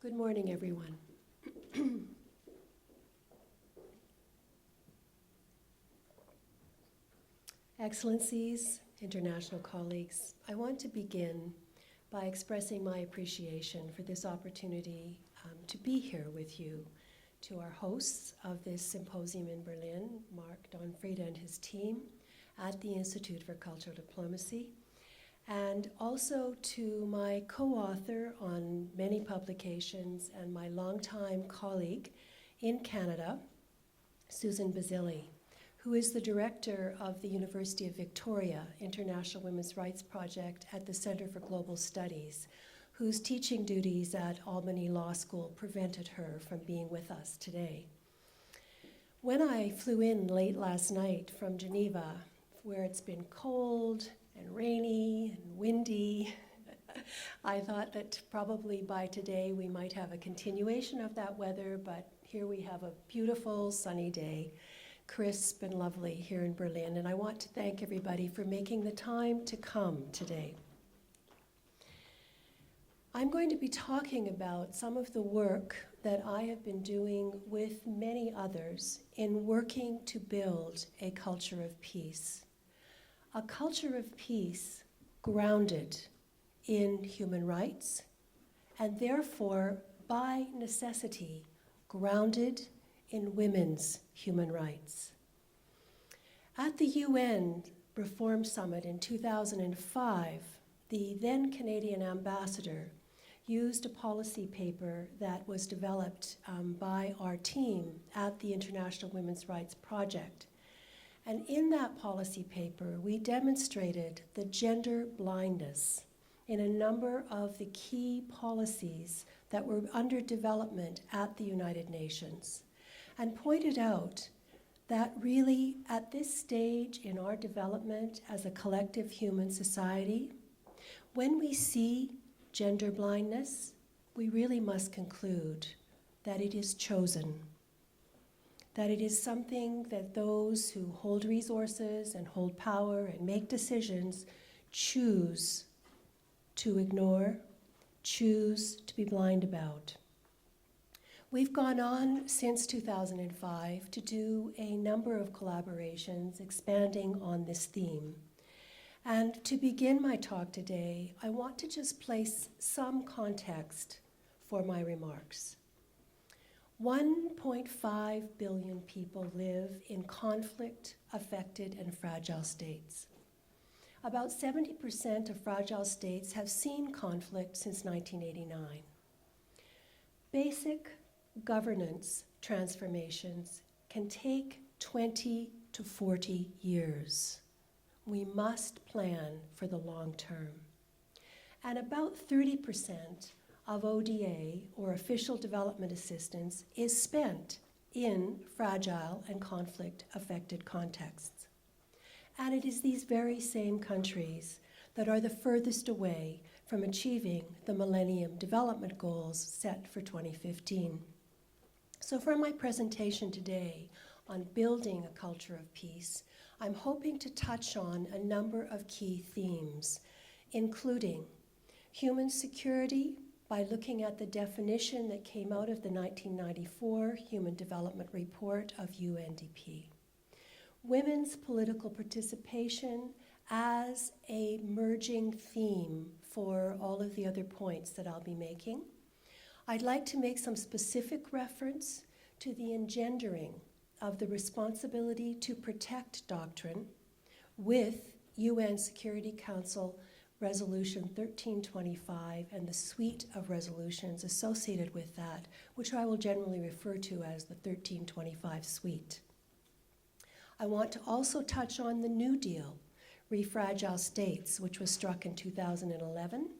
Good morning, everyone. Excellencies, international colleagues, I want to begin by expressing my appreciation for this opportunity to be here with you, to our hosts of this symposium in Berlin, Mark Donfried and his team at the Institute for Cultural Diplomacy, and also to my co-author on many publications and my longtime colleague in Canada, Susan Basili, who is the director of the University of Victoria International Women's Rights Project at the Center for Global Studies, whose teaching duties at Albany Law School prevented her from being with us today. When I flew in late last night from Geneva, where it's been cold and rainy and windy, I thought that probably by today we might have a continuation of that weather, but here we have a beautiful sunny day, crisp and lovely here in Berlin, and I want to thank everybody for making the time to come today. I'm going to be talking about some of the work that I have been doing with many others in working to build a culture of peace. A culture of peace grounded in human rights, and therefore, by necessity, grounded in women's human rights. At the UN Reform Summit in 2005, the then Canadian ambassador used a policy paper that was developed by our team at the International Women's Rights Project. And in that policy paper, we demonstrated the gender blindness in a number of the key policies that were under development at the United Nations, and pointed out that really at this stage in our development as a collective human society, when we see gender blindness, we really must conclude that it is chosen, that it is something that those who hold resources and hold power and make decisions choose to ignore, choose to be blind about. We've gone on since 2005 to do a number of collaborations expanding on this theme. And to begin my talk today, I want to just place some context for my remarks. 1.5 billion people live in conflict-affected and fragile states. About 70% of fragile states have seen conflict since 1989. Basic governance transformations can take 20 to 40 years. We must plan for the long term. And about 30% of ODA, or official development assistance, is spent in fragile and conflict-affected contexts. And it is these very same countries that are the furthest away from achieving the Millennium Development Goals set for 2015. So for my presentation today on building a culture of peace, I'm hoping to touch on a number of key themes, including human security by looking at the definition that came out of the 1994 Human Development Report of UNDP. Women's political participation as a merging theme for all of the other points that I'll be making. I'd like to make some specific reference to the engendering of the responsibility to protect doctrine with UN Security Council Resolution 1325 and the suite of resolutions associated with that, which I will generally refer to as the 1325 suite. I want to also touch on the New Deal, Refragile States, which was struck in 2011,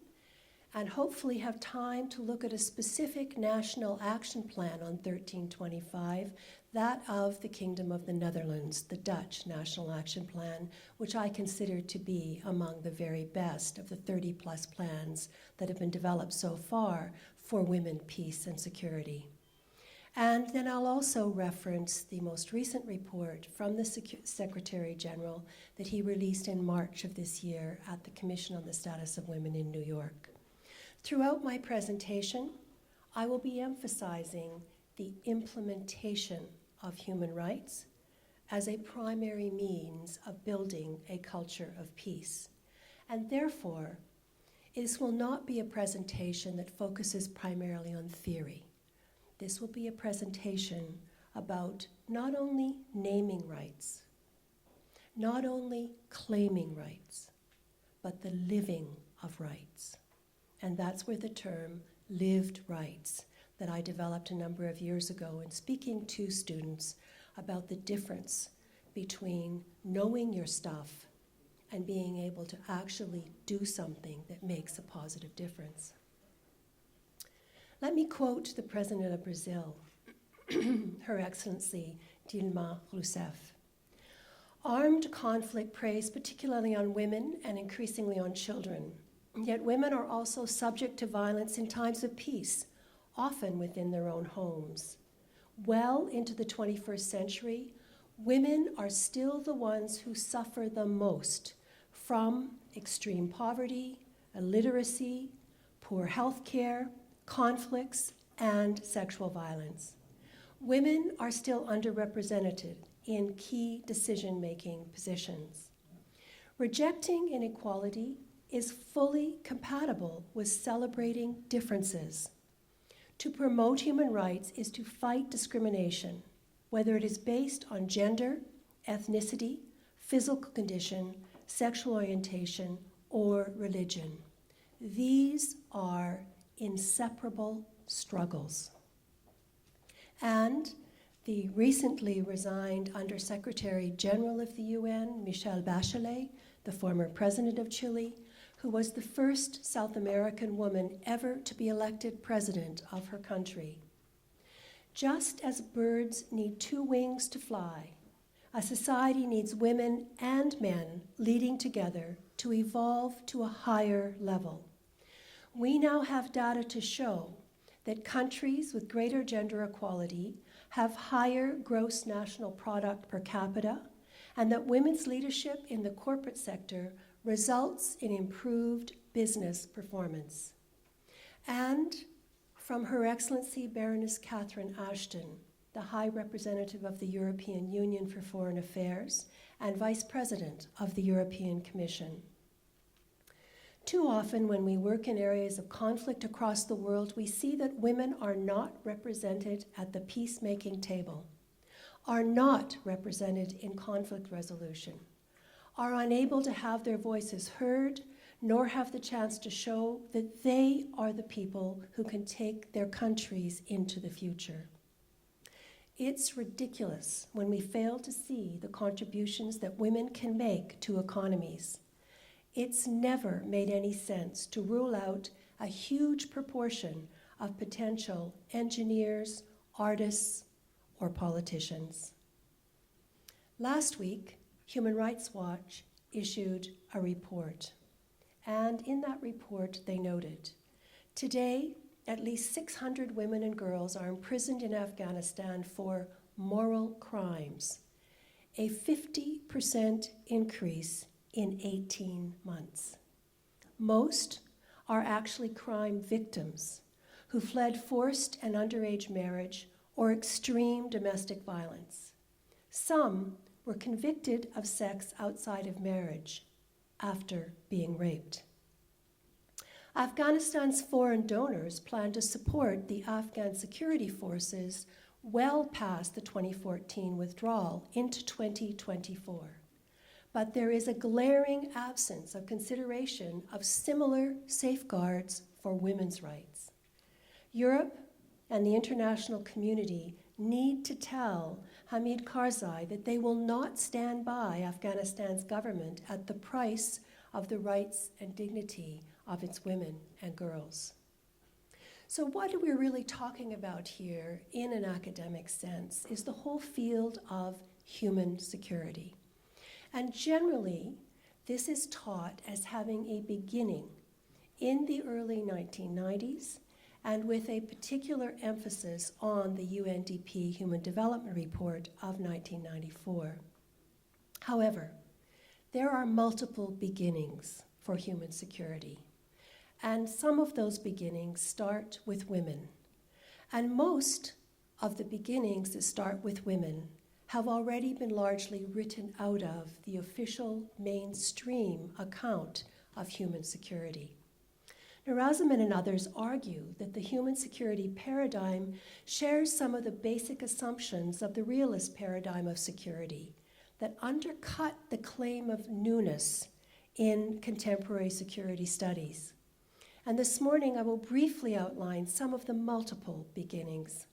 and hopefully have time to look at a specific national action plan on 1325, that of the Kingdom of the Netherlands, the Dutch National Action Plan, which I consider to be among the very best of the 30-plus plans that have been developed so far for women, peace, and security. And then I'll also reference the most recent report from the Secretary General that he released in March of this year at the Commission on the Status of Women in New York. Throughout my presentation, I will be emphasizing the implementation of human rights as a primary means of building a culture of peace. And therefore, this will not be a presentation that focuses primarily on theory. This will be a presentation about not only naming rights, not only claiming rights, but the living of rights. And that's where the term lived rights that I developed a number of years ago in speaking to students about the difference between knowing your stuff and being able to actually do something that makes a positive difference. Let me quote the President of Brazil, Her Excellency Dilma Rousseff. Armed conflict preys particularly on women and increasingly on children. Yet women are also subject to violence in times of peace, often within their own homes. Well into the 21st century, women are still the ones who suffer the most from extreme poverty, illiteracy, poor health care, conflicts, and sexual violence. Women are still underrepresented in key decision-making positions. Rejecting inequality is fully compatible with celebrating differences. To promote human rights is to fight discrimination, whether it is based on gender, ethnicity, physical condition, sexual orientation, or religion. These are inseparable struggles. And the recently resigned Under-Secretary General of the UN, Michelle Bachelet, the former president of Chile, who was the first South American woman ever to be elected president of her country. Just as birds need two wings to fly, a society needs women and men leading together to evolve to a higher level. We now have data to show that countries with greater gender equality have higher gross national product per capita, and that women's leadership in the corporate sector results in improved business performance. And from Her Excellency Baroness Catherine Ashton, the High Representative of the European Union for Foreign Affairs and Vice President of the European Commission. Too often when we work in areas of conflict across the world, we see that women are not represented at the peacemaking table, are not represented in conflict resolution, are unable to have their voices heard, nor have the chance to show that they are the people who can take their countries into the future. It's ridiculous when we fail to see the contributions that women can make to economies. It's never made any sense to rule out a huge proportion of potential engineers, artists, or politicians. Last week, Human Rights Watch issued a report, and in that report they noted, today, at least 600 women and girls are imprisoned in Afghanistan for moral crimes, a 50% increase in 18 months. Most are actually crime victims who fled forced and underage marriage or extreme domestic violence. Some were convicted of sex outside of marriage after being raped. Afghanistan's foreign donors plan to support the Afghan security forces well past the 2014 withdrawal into 2024. But there is a glaring absence of consideration of similar safeguards for women's rights. Europe and the international community need to tell Hamid Karzai that they will not stand by Afghanistan's government at the price of the rights and dignity of its women and girls. So what we're really talking about here in an academic sense is the whole field of human security. And generally, this is taught as having a beginning in the early 1990s and with a particular emphasis on the UNDP Human Development Report of 1994. However, there are multiple beginnings for human security, and some of those beginnings start with women, And most of the beginnings that start with women have already been largely written out of the official mainstream account of human security. Naraziman and others argue that the human security paradigm shares some of the basic assumptions of the realist paradigm of security that undercut the claim of newness in contemporary security studies. And this morning I will briefly outline some of the multiple beginnings.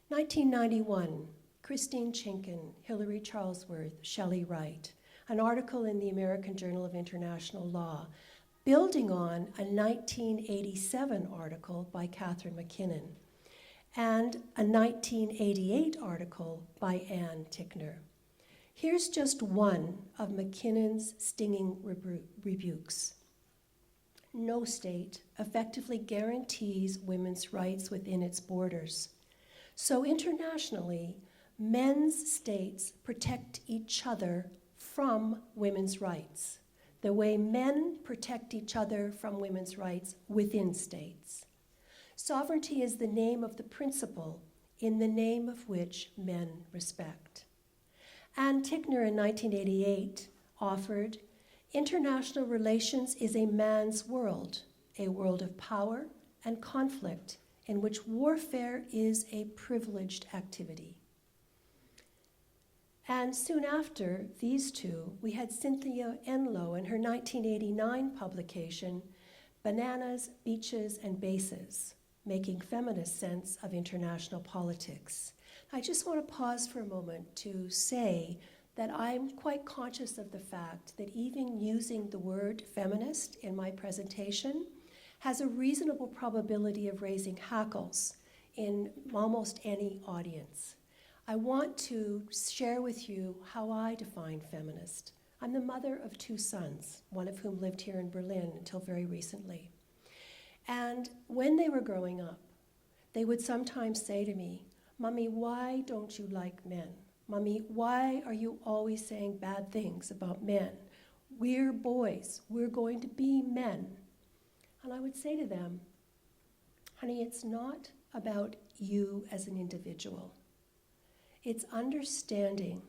1991, Christine Chinkin, Hilary Charlesworth, Shelley Wright, an article in the American Journal of International Law, building on a 1987 article by Catherine McKinnon and a 1988 article by Ann Tickner. Here's just one of McKinnon's stinging rebukes. No state effectively guarantees women's rights within its borders. So internationally, men's states protect each other from women's rights, the way men protect each other from women's rights within states. Sovereignty is the name of the principle in the name of which men respect. Ann Tickner in 1988 offered, international relations is a man's world, a world of power and conflict in which warfare is a privileged activity. And soon after these two, we had Cynthia Enlow in her 1989 publication, Bananas, Beaches, and Bases, Making Feminist Sense of International Politics. I just want to pause for a moment to say that I'm quite conscious of the fact that even using the word feminist in my presentation has a reasonable probability of raising hackles in almost any audience. I want to share with you how I define feminist. I'm the mother of two sons, one of whom lived here in Berlin until very recently. And when they were growing up, they would sometimes say to me, "Mommy, why don't you like men? Mommy, why are you always saying bad things about men? We're boys, we're going to be men." And I would say to them, "Honey, it's not about you as an individual. It's understanding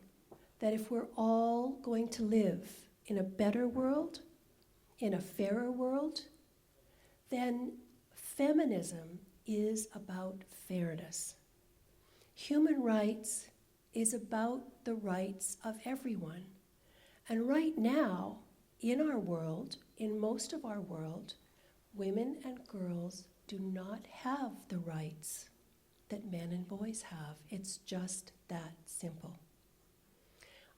that if we're all going to live in a better world, in a fairer world, then feminism is about fairness. Human rights is about the rights of everyone. And right now, in our world, in most of our world, women and girls do not have the rights that men and boys have. It's just that simple."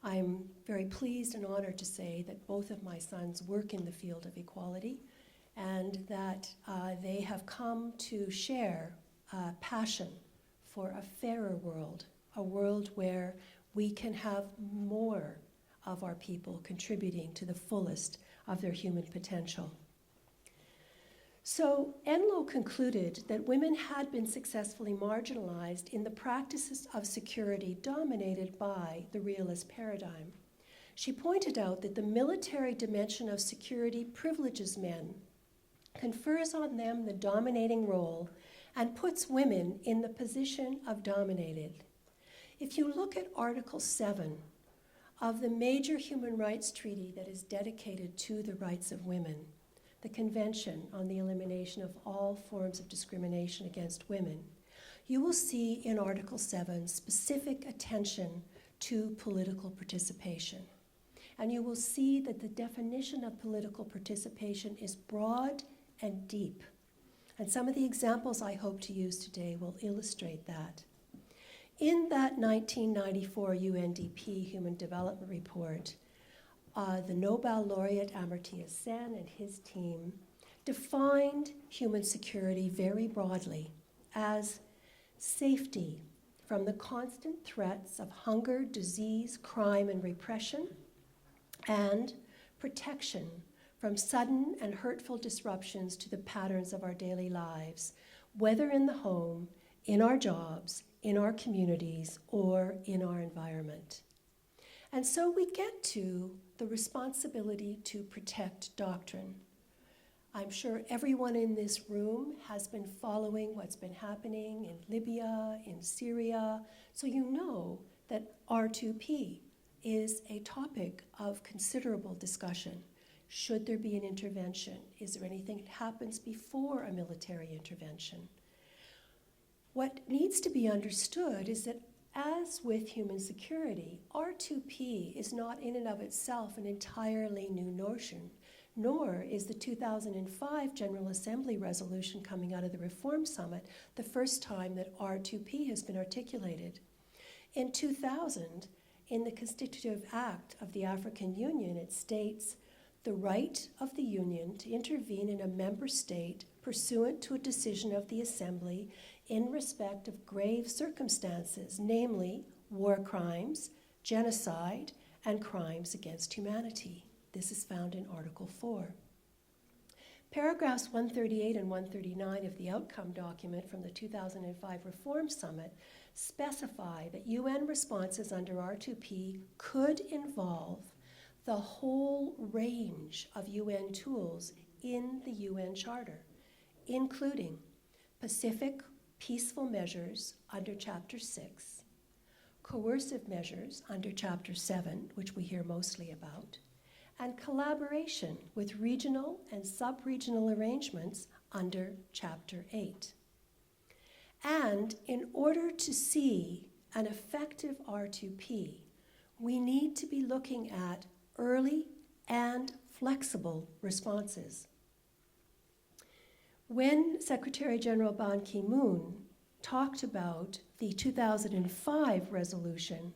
I'm very pleased and honored to say that both of my sons work in the field of equality and that they have come to share a passion for a fairer world, a world where we can have more of our people contributing to the fullest of their human potential. So Enlow concluded that women had been successfully marginalized in the practices of security dominated by the realist paradigm. She pointed out that the military dimension of security privileges men, confers on them the dominating role, and puts women in the position of dominated. If you look at Article 7 of the major human rights treaty that is dedicated to the rights of women, the Convention on the Elimination of All Forms of Discrimination Against Women, you will see in Article 7 specific attention to political participation. And you will see that the definition of political participation is broad and deep. And some of the examples I hope to use today will illustrate that. In that 1994 UNDP Human Development Report, the Nobel laureate Amartya Sen and his team defined human security very broadly as safety from the constant threats of hunger, disease, crime, and repression, and protection from sudden and hurtful disruptions to the patterns of our daily lives, whether in the home, in our jobs, in our communities, or in our environment. And so we get to the responsibility to protect doctrine. I'm sure everyone in this room has been following what's been happening in Libya, in Syria, so you know that R2P is a topic of considerable discussion. Should there be an intervention? Is there anything that happens before a military intervention? What needs to be understood is that as with human security, R2P is not in and of itself an entirely new notion, nor is the 2005 General Assembly resolution coming out of the Reform Summit the first time that R2P has been articulated. In 2000, in the Constitutive Act of the African Union, it states, "The right of the Union to intervene in a member state pursuant to a decision of the Assembly in respect of grave circumstances, namely war crimes, genocide, and crimes against humanity." This is found in Article 4. Paragraphs 138 and 139 of the outcome document from the 2005 Reform Summit specify that UN responses under R2P could involve the whole range of UN tools in the UN Charter, including Pacific peaceful measures under Chapter 6, coercive measures under Chapter 7, which we hear mostly about, and collaboration with regional and sub-regional arrangements under Chapter 8. And in order to see an effective R2P, we need to be looking at early and flexible responses. When Secretary General Ban Ki-moon talked about the 2005 resolution,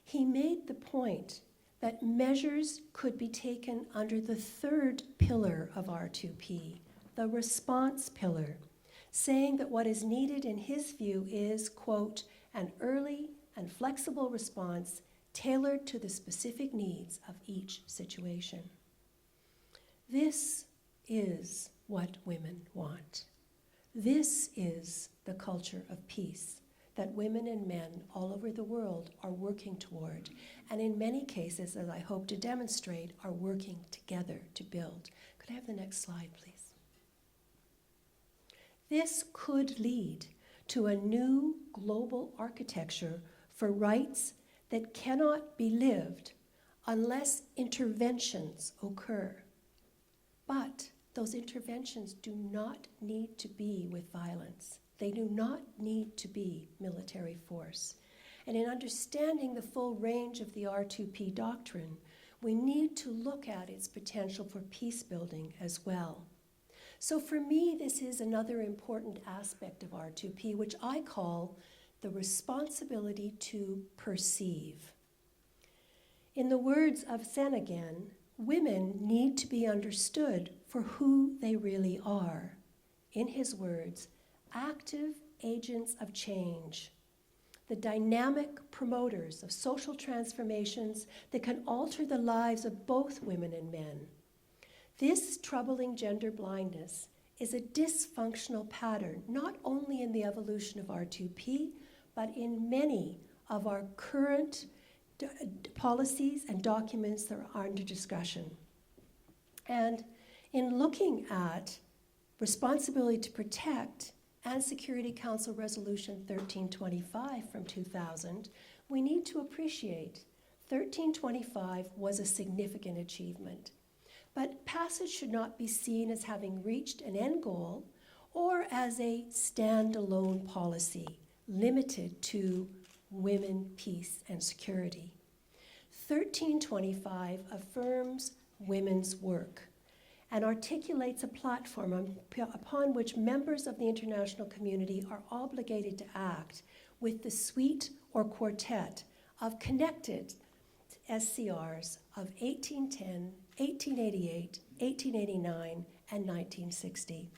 he made the point that measures could be taken under the third pillar of R2P, the response pillar, saying that what is needed in his view is, quote, "an early and flexible response tailored to the specific needs of each situation." This is what women want. This is the culture of peace that women and men all over the world are working toward, and in many cases, as I hope to demonstrate, are working together to build. Could I have the next slide, please? This could lead to a new global architecture for rights that cannot be lived unless interventions occur. But those interventions do not need to be with violence. They do not need to be military force. And in understanding the full range of the R2P doctrine, we need to look at its potential for peace building as well. So for me, this is another important aspect of R2P, which I call the responsibility to perceive. In the words of Senegan, women need to be understood for who they really are. In his words, active agents of change, the dynamic promoters of social transformations that can alter the lives of both women and men. This troubling gender blindness is a dysfunctional pattern, not only in the evolution of R2P, but in many of our current policies and documents that are under discussion. And in looking at responsibility to protect and Security Council Resolution 1325 from 2000, we need to appreciate 1325 was a significant achievement. But passage should not be seen as having reached an end goal or as a standalone policy limited to women, peace, and security. 1325 affirms women's work and articulates a platform upon which members of the international community are obligated to act with the suite or quartet of connected SCRs of 1810, 1888, 1889, and 1960.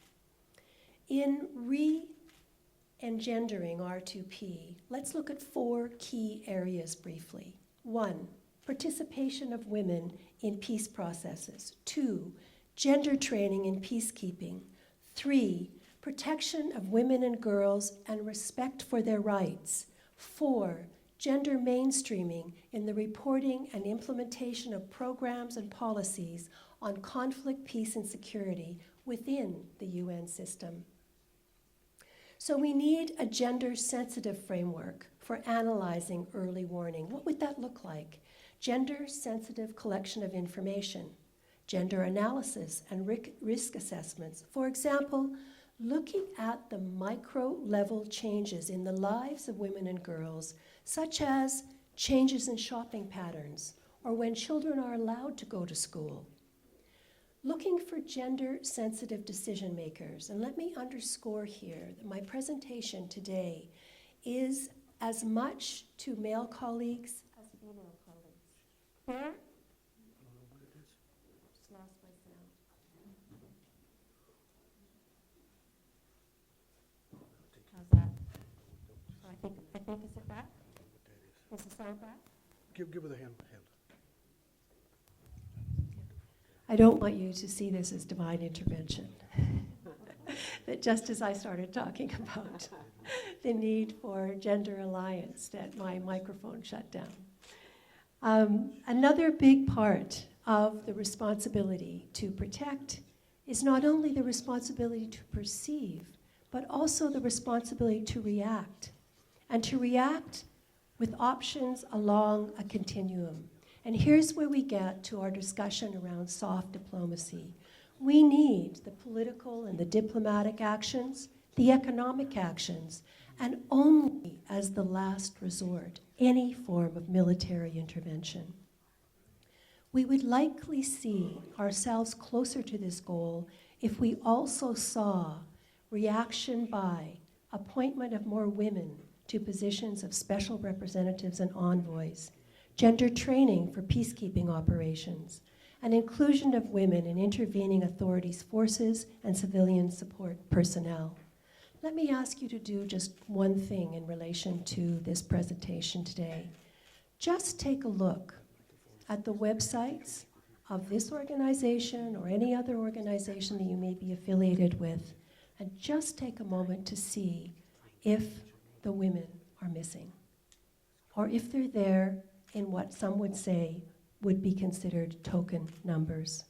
In re-engendering R2P, let's look at 4 key areas briefly. 1, participation of women in peace processes. 2, gender training in peacekeeping. 3, protection of women and girls and respect for their rights. 4, gender mainstreaming in the reporting and implementation of programs and policies on conflict, peace, and security within the UN system. So we need a gender-sensitive framework for analyzing early warning. What would that look like? Gender-sensitive collection of information, gender analysis and risk assessments. For example, looking at the micro-level changes in the lives of women and girls, such as changes in shopping patterns, or when children are allowed to go to school. Looking for gender-sensitive decision makers, and let me underscore here that my presentation today is as much to male colleagues as female colleagues. There? Just lost my sound. How's that? Oh, I think is it back? Is the sound back? Give her the hand. I don't want you to see this as divine intervention. That just as I started talking about the need for gender alliance, that my microphone shut down. Another big part of the responsibility to protect is not only the responsibility to perceive, but also the responsibility to react, and to react with options along a continuum. And here's where we get to our discussion around soft diplomacy. We need the political and the diplomatic actions, the economic actions, and only as the last resort, any form of military intervention. We would likely see ourselves closer to this goal if we also saw reaction by appointment of more women to positions of special representatives and envoys, gender training for peacekeeping operations, and inclusion of women in intervening authorities' forces and civilian support personnel. Let me ask you to do just one thing in relation to this presentation today. Just take a look at the websites of this organization or any other organization that you may be affiliated with, and just take a moment to see if the women are missing, or if they're there in what some would say would be considered token numbers.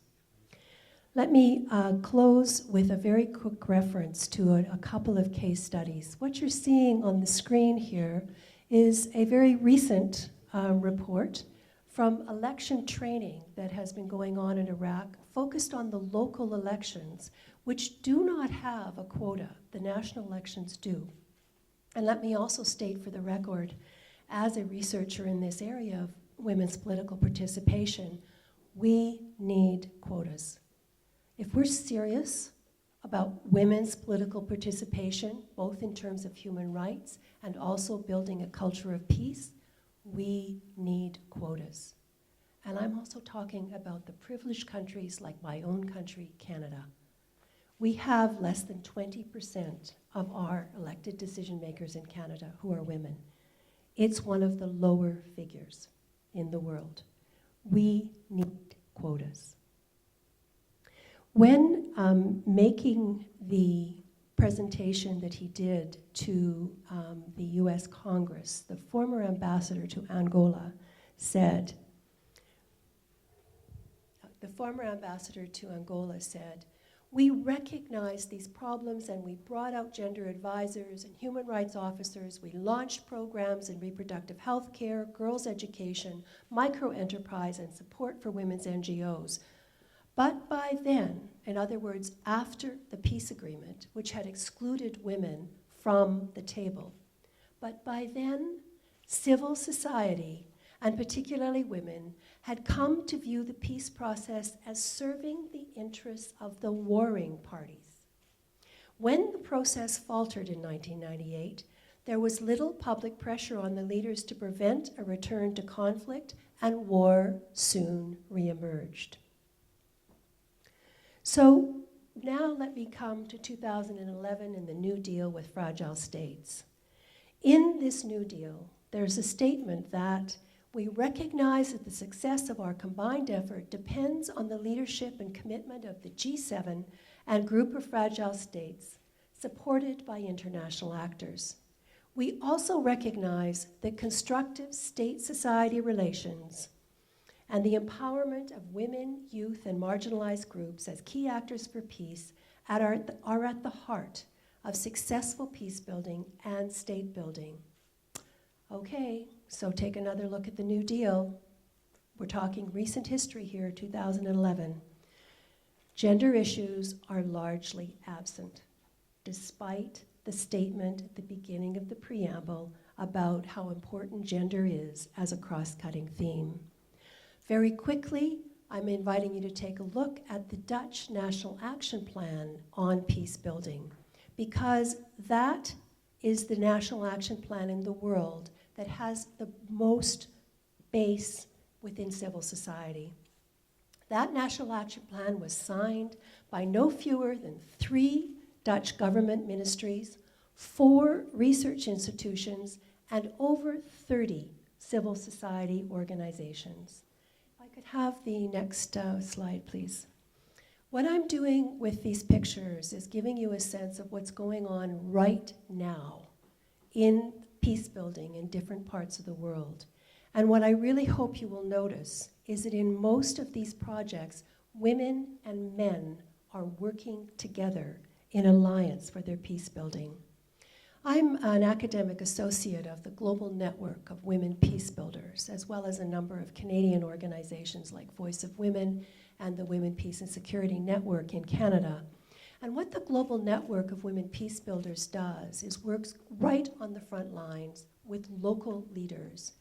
Let me close with a very quick reference to a couple of case studies. What you're seeing on the screen here is a very recent report from election training that has been going on in Iraq, focused on the local elections, which do not have a quota. The national elections do. And let me also state for the record, as a researcher in this area of women's political participation, we need quotas. If we're serious about women's political participation, both in terms of human rights and also building a culture of peace, we need quotas. And I'm also talking about the privileged countries like my own country, Canada. We have less than 20% of our elected decision makers in Canada who are women. It's one of the lower figures in the world. We need quotas. When making the presentation that he did to the US Congress, the former ambassador to Angola said, we recognize these problems and we brought out gender advisors and human rights officers. We launched programs in reproductive health care, girls' education, microenterprise, and support for women's NGOs. But by then, in other words, after the peace agreement, which had excluded women from the table, but by then, civil society, and particularly women, had come to view the peace process as serving the interests of the warring parties. When the process faltered in 1998, there was little public pressure on the leaders to prevent a return to conflict, and war soon reemerged. So now let me come to 2011 and the New Deal with fragile states. In this New Deal, there's a statement that we recognize that the success of our combined effort depends on the leadership and commitment of the G7 and group of fragile states, supported by international actors. We also recognize that constructive state-society relations and the empowerment of women, youth, and marginalized groups as key actors for peace are at the heart of successful peace building and state building. Okay, so take another look at the New Deal. We're talking recent history here, 2011. Gender issues are largely absent, despite the statement at the beginning of the preamble about how important gender is as a cross-cutting theme. Very quickly, I'm inviting you to take a look at the Dutch National Action Plan on peace building, because that is the national action plan in the world that has the most base within civil society. That national action plan was signed by no fewer than 3 Dutch government ministries, 4 research institutions, and over 30 civil society organizations. If I could have the next slide, please. What I'm doing with these pictures is giving you a sense of what's going on right now in peace building in different parts of the world. And what I really hope you will notice is that in most of these projects, women and men are working together in alliance for their peace building. I'm an academic associate of the Global Network of Women Peace Builders, as well as a number of Canadian organizations like Voice of Women and the Women Peace and Security Network in Canada. And what the Global Network of Women Peace Builders does is works right on the front lines with local leaders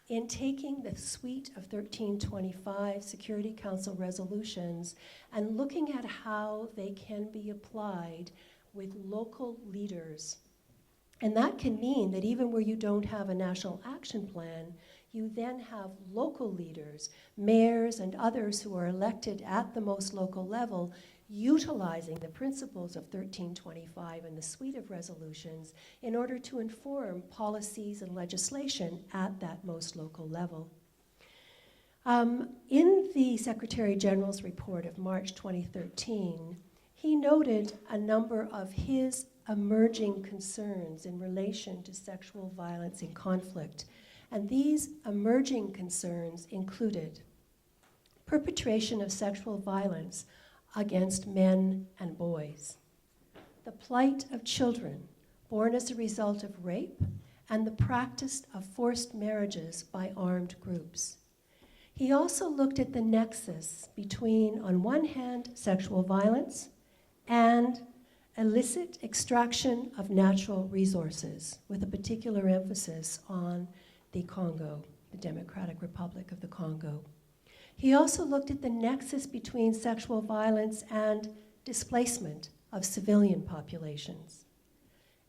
in taking the suite of 1325 Security Council resolutions and looking at how they can be applied with local leaders. And that can mean that even where you don't have a national action plan, you then have local leaders, mayors and others who are elected at the most local level, utilizing the principles of 1325 and the suite of resolutions in order to inform policies and legislation at that most local level. In the Secretary General's report of March 2013, he noted a number of his emerging concerns in relation to sexual violence in conflict. And these emerging concerns included perpetration of sexual violence against men and boys, the plight of children born as a result of rape, and the practice of forced marriages by armed groups. He also looked at the nexus between, on one hand, sexual violence and illicit extraction of natural resources, with a particular emphasis on the Congo, the Democratic Republic of the Congo. He also looked at the nexus between sexual violence and displacement of civilian populations,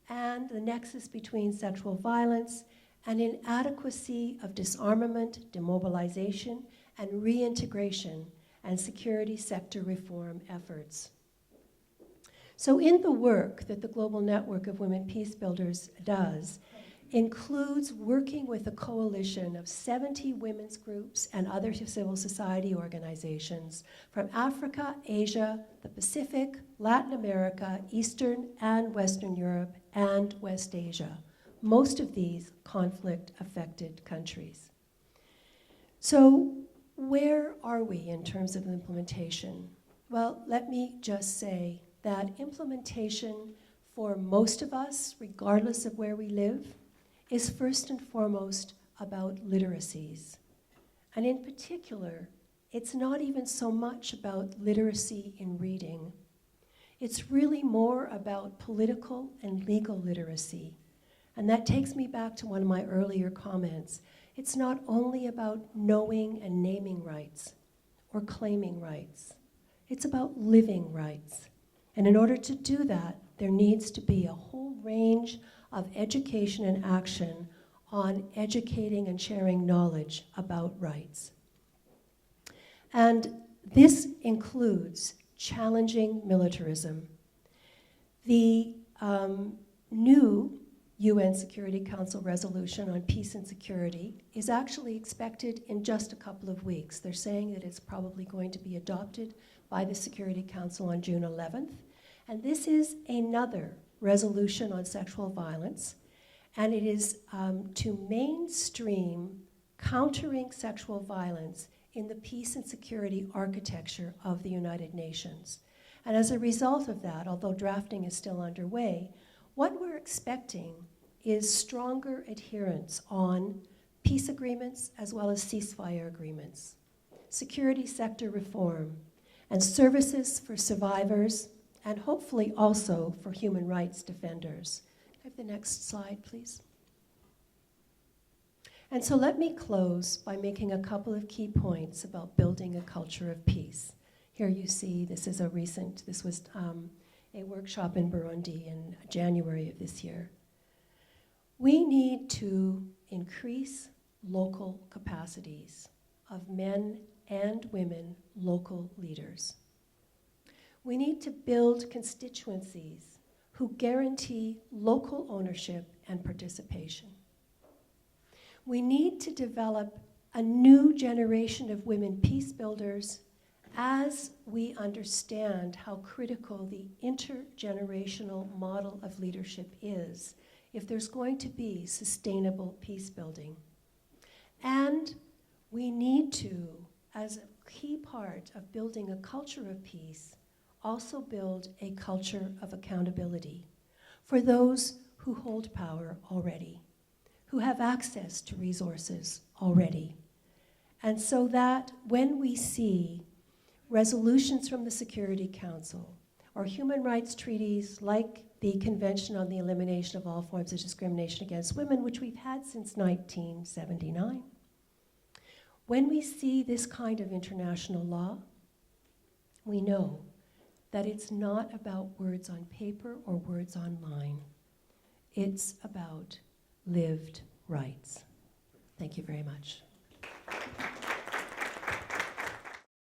and the nexus between sexual violence and inadequacy of disarmament, demobilization, and reintegration and security sector reform efforts. So in the work that the Global Network of Women Peace Builders does, includes working with a coalition of 70 women's groups and other civil society organizations from Africa, Asia, the Pacific, Latin America, Eastern and Western Europe, and West Asia, most of these conflict-affected countries. So where are we in terms of implementation? Well, let me just say that implementation for most of us, regardless of where we live, is first and foremost about literacies. And in particular, it's not even so much about literacy in reading. It's really more about political and legal literacy. And that takes me back to one of my earlier comments. It's not only about knowing and naming rights or claiming rights. It's about living rights. And in order to do that, there needs to be a whole range of education and action on educating and sharing knowledge about rights. And this includes challenging militarism. The new UN Security Council resolution on peace and security is actually expected in just a couple of weeks. They're saying that it's probably going to be adopted by the Security Council on June 11th. And this is another resolution on sexual violence, and it is to mainstream countering sexual violence in the peace and security architecture of the United Nations. And as a result of that, although drafting is still underway, what we're expecting is stronger adherence on peace agreements as well as ceasefire agreements, security sector reform, and services for survivors, and hopefully also for human rights defenders. Can I have the next slide, please? And so let me close by making a couple of key points about building a culture of peace. Here you see, this was a workshop in Burundi in January of this year. We need to increase local capacities of men and women local leaders. We need to build constituencies who guarantee local ownership and participation. We need to develop a new generation of women peace builders as we understand how critical the intergenerational model of leadership is if there's going to be sustainable peace building. And we need to, as a key part of building a culture of peace, also build a culture of accountability for those who hold power already, who have access to resources already. And so that when we see resolutions from the Security Council or human rights treaties like the Convention on the Elimination of All Forms of Discrimination Against Women, which we've had since 1979, when we see this kind of international law, we know that it's not about words on paper or words online. It's about lived rights. Thank you very much.